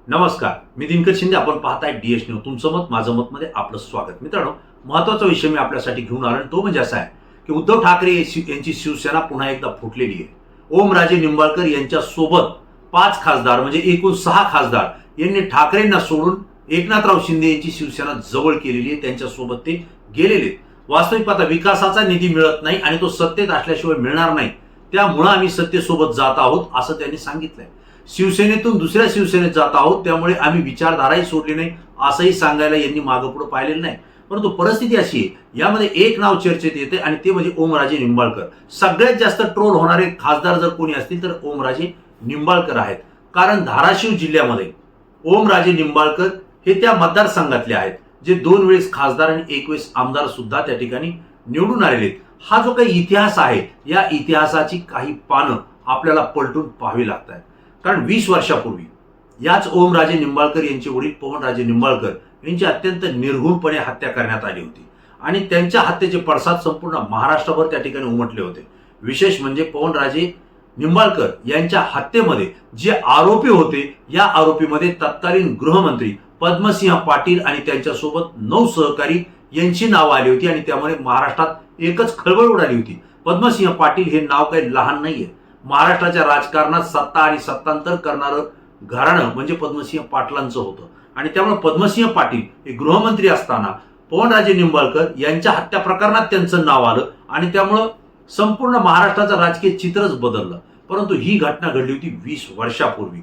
नमस्कार, मी दिनकर शिंदे. आपण पाहताय डीएस न्यूज. तुमचं मत माझं मत मध्ये आपलं स्वागत. मित्रांनो, महत्त्वाचा विषय मी आपल्यासाठी घेऊन आलो. तो म्हणजे असा आहे की उद्धव ठाकरे यांची शिवसेना पुन्हा एकदा फुटलेली आहे. ओमराजे निंबाळकर यांच्या सोबत 5 खासदार म्हणजे एकूण 6 खासदार यांनी ठाकरेंना सोडून एकनाथराव शिंदे यांची शिवसेना जवळ केलेली आहे. त्यांच्यासोबत ते गेलेले आहेत. वास्तविक पाहता विकासाचा निधी मिळत नाही आणि तो सत्तेत असल्याशिवाय मिळणार नाही. त्यामुळे आम्ही सत्तेसोबत जात आहोत असं त्यांनी सांगितलंय. शिवसेनेतून दुसऱ्या शिवसेनेत जात आहोत, त्यामुळे आम्ही विचारधाराही सोडली नाही असंही सांगायला यांनी मागपुढे पाहिलेलं नाही. परंतु परिस्थिती अशी आहे, यामध्ये एक नाव चर्चेत येते आणि ते म्हणजे ओमराजे निंबाळकर. सगळ्यात जास्त ट्रोल होणारे खासदार जर कोणी असतील तर ओमराजे निंबाळकर आहेत. कारण धाराशिव जिल्ह्यामध्ये ओमराजे निंबाळकर हे त्या मतदारसंघातले आहेत जे 2 वेळेस खासदार आणि 1 वेळेस आमदार सुद्धा त्या ठिकाणी निवडून आलेले आहेत. हा जो काही इतिहास आहे, या इतिहासाची काही पानं आपल्याला पलटून पाहावी लागतात. कारण 20 वर्षापूर्वी याच ओमराजे निंबाळकर यांचे वडील पवनराजे निंबाळकर यांची अत्यंत निर्घृणपणे हत्या करण्यात आली होती आणि त्यांच्या हत्येचे पडसाद संपूर्ण महाराष्ट्रभर त्या ठिकाणी उमटले होते. विशेष म्हणजे पवनराजे निंबाळकर यांच्या हत्येमध्ये जे आरोपी होते, या आरोपीमध्ये तत्कालीन गृहमंत्री पद्मसिंह पाटील आणि त्यांच्यासोबत 9 सहकारी यांची नावं आली होती आणि त्यामुळे महाराष्ट्रात एकच खळबळ उडाली होती. पद्मसिंह पाटील हे नाव काही लहान नाहीये. महाराष्ट्राच्या राजकारणात सत्ता आणि सत्तांतर करणारं घराणं म्हणजे पद्मसिंह पाटलांचं होतं आणि त्यामुळे पद्मसिंह पाटील हे गृहमंत्री असताना पवनराजे निंबाळकर यांच्या हत्या प्रकरणात त्यांचं नाव आलं आणि त्यामुळं संपूर्ण महाराष्ट्राचं राजकीय चित्रच बदललं. परंतु ही घटना घडली होती 20 वर्षापूर्वी.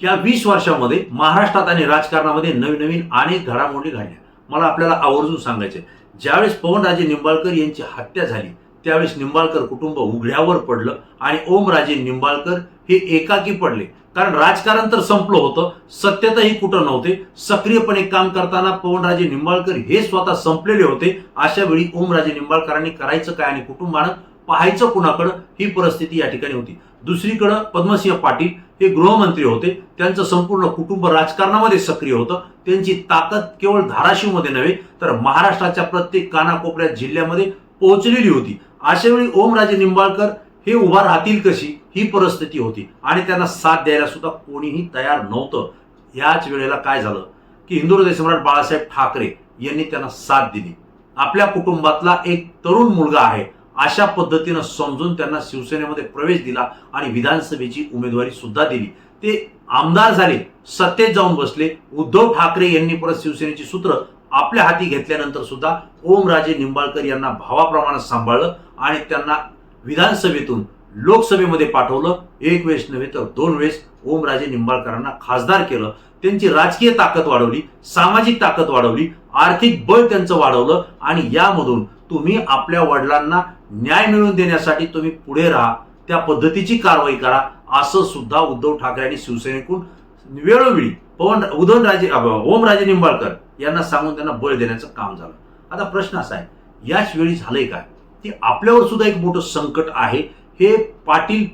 या 20 वर्षामध्ये महाराष्ट्रात आणि राजकारणामध्ये नवीन नवीन अनेक घडामोडी घडल्या. मला आपल्याला आवर्जून सांगायचे, ज्यावेळेस पवनराजे निंबाळकर यांची हत्या झाली त्यावेळेस निंबाळकर कुटुंब उघड्यावर पडलं आणि ओमराजे निंबाळकर हे एकाकी पडले. कारण राजकारण तर संपलं होतं, सत्तेतही कुठं नव्हते. सक्रियपणे काम करताना पवनराजे निंबाळकर हे स्वतः संपलेले होते. अशा वेळी ओमराजे निंबाळकरांनी करायचं काय आणि कुटुंबानं पाहायचं कुणाकडं, ही परिस्थिती या ठिकाणी होती. दुसरीकडं पद्मसिंह पाटील हे गृहमंत्री होते. त्यांचं संपूर्ण कुटुंब राजकारणामध्ये सक्रिय होतं. त्यांची ताकद केवळ धाराशिवमध्ये नव्हे तर महाराष्ट्राच्या प्रत्येक कानाकोपऱ्यात जिल्ह्यामध्ये पोहोचलेली होती. अशा वेळी ओमराजे निंबाळकर हे उभा राहतील कशी, ही परिस्थिती होती आणि त्यांना साथ द्यायला सुद्धा कोणीही तयार नव्हतं. याच वेळेला काय झालं की हिंदुहृदय सम्राट बाळासाहेब ठाकरे यांनी त्यांना साथ दिली. आपल्या कुटुंबातला एक तरुण मुलगा आहे अशा पद्धतीनं समजून त्यांना शिवसेनेमध्ये प्रवेश दिला आणि विधानसभेची उमेदवारी सुद्धा दिली. ते आमदार झाले, सत्तेत जाऊन बसले. उद्धव ठाकरे यांनी परत शिवसेनेची सूत्र आपल्या हाती घेतल्यानंतर सुद्धा ओमराजे निंबाळकर यांना भावाप्रमाणे सांभाळलं आणि त्यांना विधानसभेतून लोकसभेमध्ये पाठवलं. 1 वेळेस नव्हे तर 2 वेळेस ओमराजे निंबाळकरांना खासदार केलं. त्यांची राजकीय ताकद वाढवली, सामाजिक ताकद वाढवली, आर्थिक बळ त्यांचं वाढवलं आणि यामधून तुम्ही आपल्या वडिलांना न्याय मिळवून देण्यासाठी तुम्ही पुढे राहा, त्या पद्धतीची कारवाई करा, असं सुद्धा उद्धव ठाकरे आणि शिवसेनेकडून वेळोवेळी ओमराजे निंबाळकर यांना सांगून त्यांना बळ देण्याचं काम झालं. आता प्रश्न असा आहे, याच वेळी झालंय काय की आपल्यावर सुद्धा एक मोठं संकट आहे हे पाटील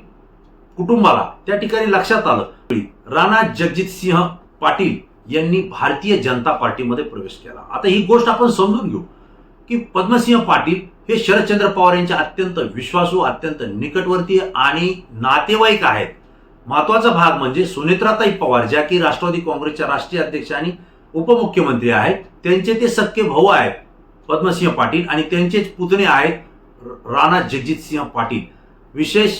कुटुंबाला त्या ठिकाणी लक्षात आलं. राणा जगजितसिंह पाटील यांनी भारतीय जनता पार्टीमध्ये प्रवेश केला. आता ही गोष्ट आपण समजून घेऊ की पद्मसिंह पाटील हे शरदचंद्र पवार यांच्या अत्यंत विश्वासू, अत्यंत निकटवर्तीय आणि नातेवाईक आहेत. महत्वाचा भाग म्हणजे सुनेत्राताई पवार, ज्या की राष्ट्रवादी काँग्रेसच्या राष्ट्रीय अध्यक्ष आणि उपमुख्यमंत्री आहेत, त्यांचे ते सख्खे भाऊ आहेत पद्मसिंह पाटील आणि त्यांचेच पुतणे आहेत राणा जगजितसिंह पाटील. विशेष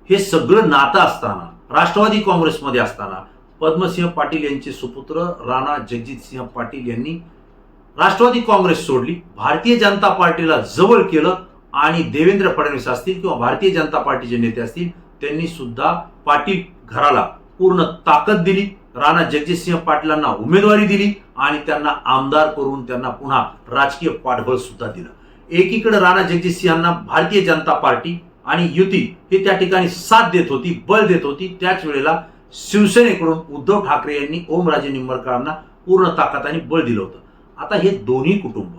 हे सगळं नातं असताना राष्ट्रवादी काँग्रेसमध्ये असताना पद्मसिंह पाटील यांचे सुपुत्र राणा जगजितसिंह पाटील यांनी राष्ट्रवादी काँग्रेस सोडली, भारतीय जनता पार्टीला जवळ केलं आणि देवेंद्र फडणवीस असतील किंवा भारतीय जनता पार्टीचे नेते असतील त्यांनी सुद्धा पाटील घराला पूर्ण ताकद दिली. राणा जगजितसिंह पाटलांना उमेदवारी दिली आणि त्यांना आमदार करून त्यांना पुन्हा राजकीय पाठबळ सुद्धा दिलं. एकीकडे राणा जगजितसिंहांना भारतीय जनता पार्टी आणि युती हे त्या ठिकाणी साथ देत होती, बळ देत होती. त्याच वेळेला शिवसेनेकडून उद्धव ठाकरे यांनी ओमराजे निंबाळकरांना पूर्ण ताकद आणि बळ दिलं होतं. आता हे दोन्ही कुटुंब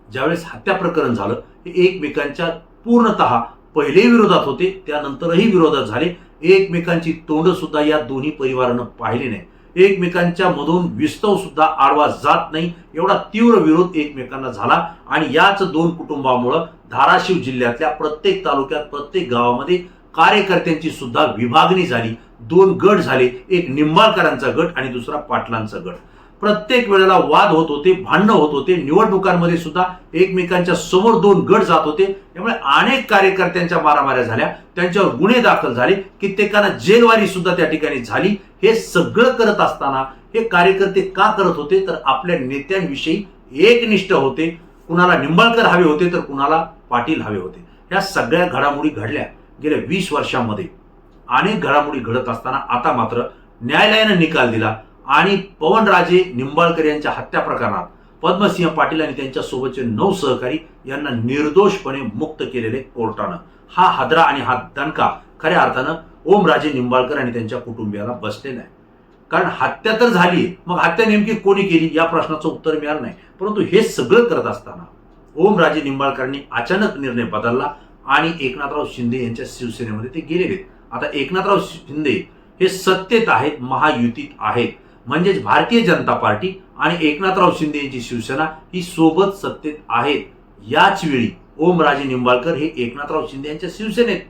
ज्यावेळेस हत्या प्रकरण झालं हे एकमेकांच्या पूर्णतः पहिलेही विरोधात होते, त्यानंतरही विरोधात झाले. एकमेकांची तोंड सुद्धा या दोन्ही परिवारानं पाहिली नाही. एकमेकांच्या मधून विस्तव सुद्धा आडवा जात नाही, एवढा तीव्र विरोध एकमेकांना झाला आणि याच 2 कुटुंबामुळे धाराशिव जिल्ह्यातल्या प्रत्येक तालुक्यात, प्रत्येक गावामध्ये कार्यकर्त्यांची सुद्धा विभागणी झाली. दोन गट झाले, एक निंबाळकरांचा गट आणि दुसरा पाटलांचा गट. प्रत्येक वेळेला वाद होत होते, भांडणं होत होते, निवडणुकांमध्ये सुद्धा एकमेकांच्या समोर दोन गट जात होते. त्यामुळे अनेक कार्यकर्त्यांच्या मारामाऱ्या झाल्या, त्यांच्यावर गुन्हे दाखल झाले, कित्येकांना जेलवारी सुद्धा त्या ठिकाणी झाली. हे सगळं करत असताना हे कार्यकर्ते का करत होते, तर आपल्या नेत्यांविषयी एकनिष्ठ होते. कुणाला निंबाळकर हवे होते तर कुणाला पाटील हवे होते. ह्या सगळ्या घडामोडी घडल्या गेल्या 20 वर्षांमध्ये. अनेक घडामोडी घडत असताना आता मात्र न्यायालयानं निकाल दिला आणि पवनराजे निंबाळकर यांच्या हत्या प्रकरणात पद्मसिंह पाटील आणि त्यांच्या सोबतचे 9 सहकारी यांना निर्दोषपणे मुक्त केलेले कोर्टानं. हा हादरा आणि हा दणका खऱ्या अर्थानं ओमराजे निंबाळकर आणि त्यांच्या कुटुंबियाला बसलेला आहे. कारण हत्या तर झाली, मग हत्या नेमकी कोणी केली या प्रश्नाचं उत्तर मिळालं नाही. परंतु हे सगळं करत असताना ओमराजे निंबाळकरांनी अचानक निर्णय बदलला आणि एकनाथराव शिंदे यांच्या शिवसेनेमध्ये ते गेलेले. आता एकनाथराव शिंदे हे सत्तेत आहेत, महायुतीत आहेत. म्हणजेच भारतीय जनता पार्टी आणि एकनाथराव शिंदे यांची शिवसेना ही सोबत सत्तेत आहेत. याच वेळी ओमराजे निंबाळकर हे एकनाथराव शिंदे यांच्या शिवसेनेत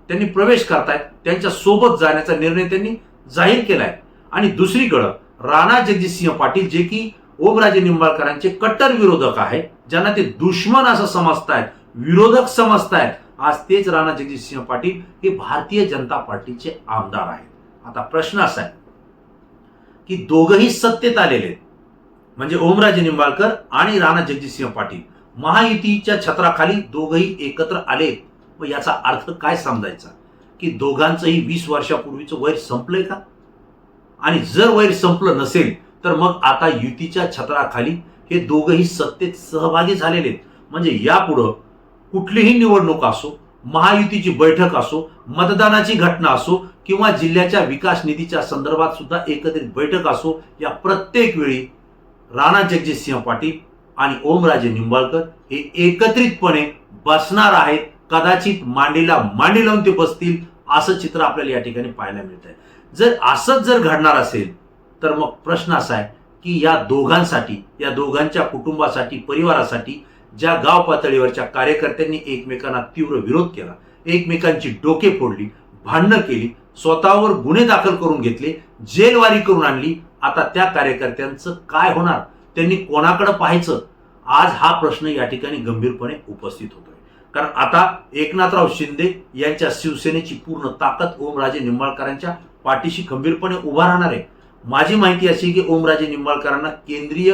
त्यांनी प्रवेश करतायत. त्यांच्या सोबत जाण्याचा निर्णय त्यांनी जाहीर केलाय. आणि दुसरीकडं राणा जगजितसिंह पाटील जे की ओमराजे निंबाळकरांचे कट्टर विरोधक आहेत, ज्यांना ते दुश्मन असं समजतायत, विरोधक समजतायत, आज तेच राणा जगजितसिंह पाटील हे भारतीय जनता पार्टीचे आमदार आहेत. आता प्रश्न असा आहे की दोघंही सत्तेत आलेले आहेत, म्हणजे ओमराजे निंबाळकर आणि राणा जगजितसिंह पाटील महायुतीच्या छत्राखाली दोघंही एकत्र आले. व याचा अर्थ काय समजायचा की दोघांचंही 20 वर्षापूर्वीचं वैर संपलंय का? आणि जर वैर संपलं नसेल तर मग आता युतीच्या छत्राखाली हे दोघंही सत्तेत सहभागी झालेले आहेत. म्हणजे यापुढं कुठलीही निवडणूक असो, महायुतीची बैठक असो, मतदानाची घटना असो किंवा जिल्ह्याच्या विकास निधीच्या संदर्भात सुद्धा एकत्रित बैठक असो, या प्रत्येक वेळी राणा जगजितसिंह पाटील आणि ओमराजे निंबाळकर हे एकत्रितपणे बसणार आहेत. कदाचित मांडीला मांडी लावून ते बसतील असं चित्र आपल्याला या ठिकाणी पाहायला मिळत आहे. जर असंच जर घडणार असेल तर मग प्रश्न असा आहे की या दोघांसाठी, या दोघांच्या कुटुंबासाठी, परिवारासाठी ज्या गाव पातळीवरच्या कार्यकर्त्यांनी एकमेकांना तीव्र विरोध केला, एकमेकांची डोके फोडली, भांडणं केली, स्वतःवर गुन्हे दाखल करून घेतले, जेलवारी करून आणली, आता त्या कार्यकर्त्यांचं काय होणार? त्यांनी कोणाकडे पाहायचं? आज हा प्रश्न या ठिकाणी गंभीरपणे उपस्थित होतोय. कारण आता एकनाथराव शिंदे यांच्या शिवसेनेची पूर्ण ताकद ओमराजे निंबाळकरांच्या पाठीशी खंबीरपणे उभा राहणार आहे. माझी माहिती अशी की ओमराजे निंबाळकरांना केंद्रीय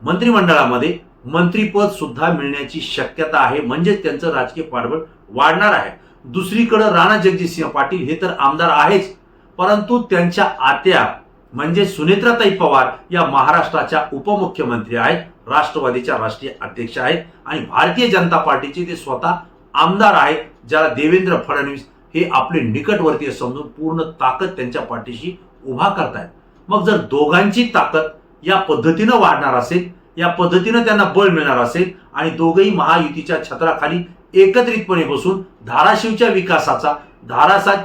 मंत्रिमंडळामध्ये मंत्रीपद सुद्धा मिळण्याची शक्यता आहे. म्हणजेच त्यांचं राजकीय पाठबळ वाढणार आहे. दुसरीकडे राणा जगजितसिंह पाटील हे तर आमदार आहेच, परंतु त्यांच्या आत्या म्हणजे सुनेत्राताई पवार या महाराष्ट्राच्या उपमुख्यमंत्री आहेत, राष्ट्रवादीच्या राष्ट्रीय अध्यक्ष आहेत आणि भारतीय जनता पार्टीचे ते स्वतः आमदार आहेत, ज्याला देवेंद्र फडणवीस हे आपले निकटवर्तीय समजून पूर्ण ताकद त्यांच्या पाठीशी उभा करतायत. मग जर दोघांची ताकद या पद्धतीनं वाढणार असेल, या पद्धतीनं त्यांना बळ मिळणार असेल आणि दोघंही महायुतीच्या छत्राखाली एकत्रितपणे बसून धाराशिवच्या विकासाचा,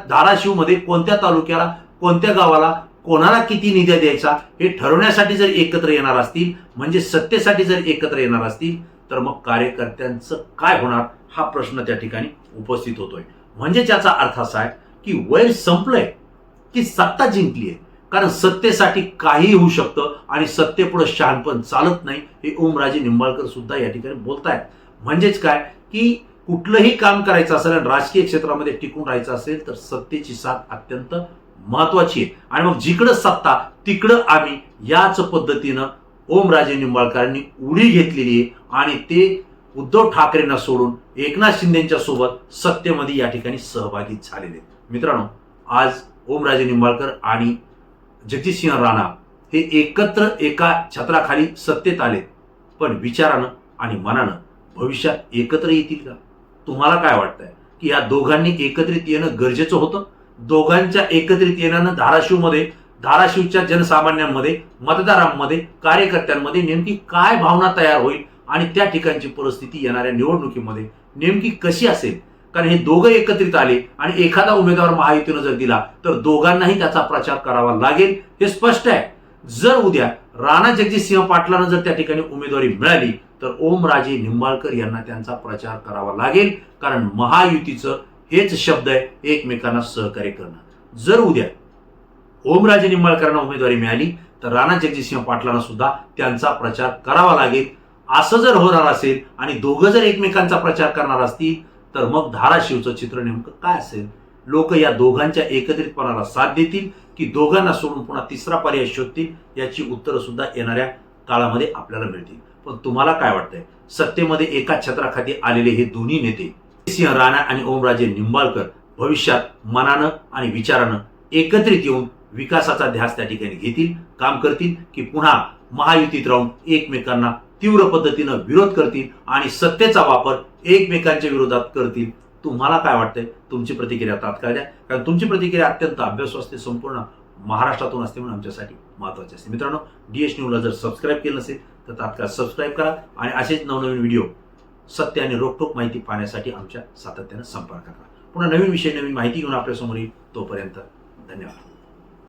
धाराशिवमध्ये कोणत्या तालुक्याला, कोणत्या गावाला, कोणाला किती निधी द्यायचा हे ठरवण्यासाठी जर एकत्र येणार असतील, म्हणजे सत्तेसाठी जर एकत्र येणार असतील, तर मग कार्यकर्त्यांचं काय होणार हा प्रश्न त्या ठिकाणी उपस्थित होतोय. म्हणजे त्याचा अर्थ असा आहे की वैर संपलंय की सत्ता जिंकली आहे. कारण सत्तेसाठी काही होऊ शकतं आणि सत्तेपुढे शहाणपण चालत नाही, हे ओमराजे निंबाळकर सुद्धा या ठिकाणी बोलतायत. म्हणजेच काय की कुठलंही काम करायचं असेल आणि राजकीय क्षेत्रामध्ये टिकून राहायचं असेल तर सत्तेची साथ अत्यंत महत्वाची आहे. आणि मग जिकडं सत्ता तिकडं आम्ही, याच पद्धतीनं ओमराजे निंबाळकरांनी उडी घेतलेली आहे आणि ते उद्धव ठाकरेंना सोडून एकनाथ शिंदेच्या सोबत सत्तेमध्ये या ठिकाणी सहभागी झालेले आहेत. मित्रांनो, आज ओमराजे निंबाळकर आणि जगजितसिंह राणा हे एकत्र एका छत्राखाली सत्तेत आले, पण विचारानं आणि मनानं भविष्यात एकत्र येतील का? तुम्हाला काय वाटतंय की या दोघांनी एकत्रित येणं गरजेचं होतं? दोघांच्या एकत्रित येण्यानं धाराशिवच्या जनसामान्यांमध्ये, मतदारांमध्ये, कार्यकर्त्यांमध्ये नेमकी काय भावना तयार होईल आणि त्या ठिकाणची परिस्थिती येणाऱ्या निवडणुकीमध्ये नेमकी कशी असेल? कारण हे दोघं एकत्रित आले आणि एखादा उमेदवार महायुतीनं जर दिला तर दोघांनाही त्याचा प्रचार करावा लागेल, हे स्पष्ट आहे. जर उद्या राणा जगजितसिंह पाटलांना जर त्या ठिकाणी उमेदवारी मिळाली तर ओमराजे निंबाळकर यांना त्यांचा प्रचार करावा लागेल. कारण महायुतीचं हेच शब्द आहे, एकमेकांना सहकार्य करणं. जर उद्या ओमराजे निंबाळकरांना उमेदवारी मिळाली तर राणा जगजितसिंह पाटलांना सुद्धा त्यांचा प्रचार करावा लागेल. असं जर होणार असेल आणि दोघं जर एकमेकांचा प्रचार करणार असतील तर मग धाराशिवचं चित्र नेमकं काय असेल? लोक या दोघांच्या एकत्रितपणाला साथ देतील की दोघांना सोडून पुन्हा तिसरा पर्याय शोधतील याची उत्तरं सुद्धा येणाऱ्या काळामध्ये आपल्याला मिळतील. पण तुम्हाला काय वाटतंय? सत्तेमध्ये एका छत्राखाली आलेले हे दोन्ही नेते सिंह राणा आणि ओमराजे निंबाळकर भविष्यात मनानं आणि विचारानं एकत्रित येऊन विकासाचा ध्यास त्या ठिकाणी घेतील, काम करतील की पुन्हा महायुतीत राहून एकमेकांना तीव्र पद्धतीनं विरोध करतील आणि सत्तेचा वापर एकमेकांच्या विरोधात करतील? तुम्हाला काय वाटतंय? तुमची प्रतिक्रिया तात्काळ द्या, कारण तुमची प्रतिक्रिया अत्यंत अभ्यासू असते, संपूर्ण महाराष्ट्रातून असते, म्हणून आमच्यासाठी महत्त्वाचे असते. मित्रांनो, डीएच न्यूजला जर सबस्क्राईब केलं नसेल तर तात्काळ सबस्क्राईब करा आणि असेच नवनवीन व्हिडिओ सत्य आणि रोखठोक माहिती पाहण्यासाठी आमच्या सातत्यानं संपर्क करा. पुन्हा नवीन विषय, नवीन माहिती घेऊन आपल्यासमोर येईल. तोपर्यंत धन्यवाद.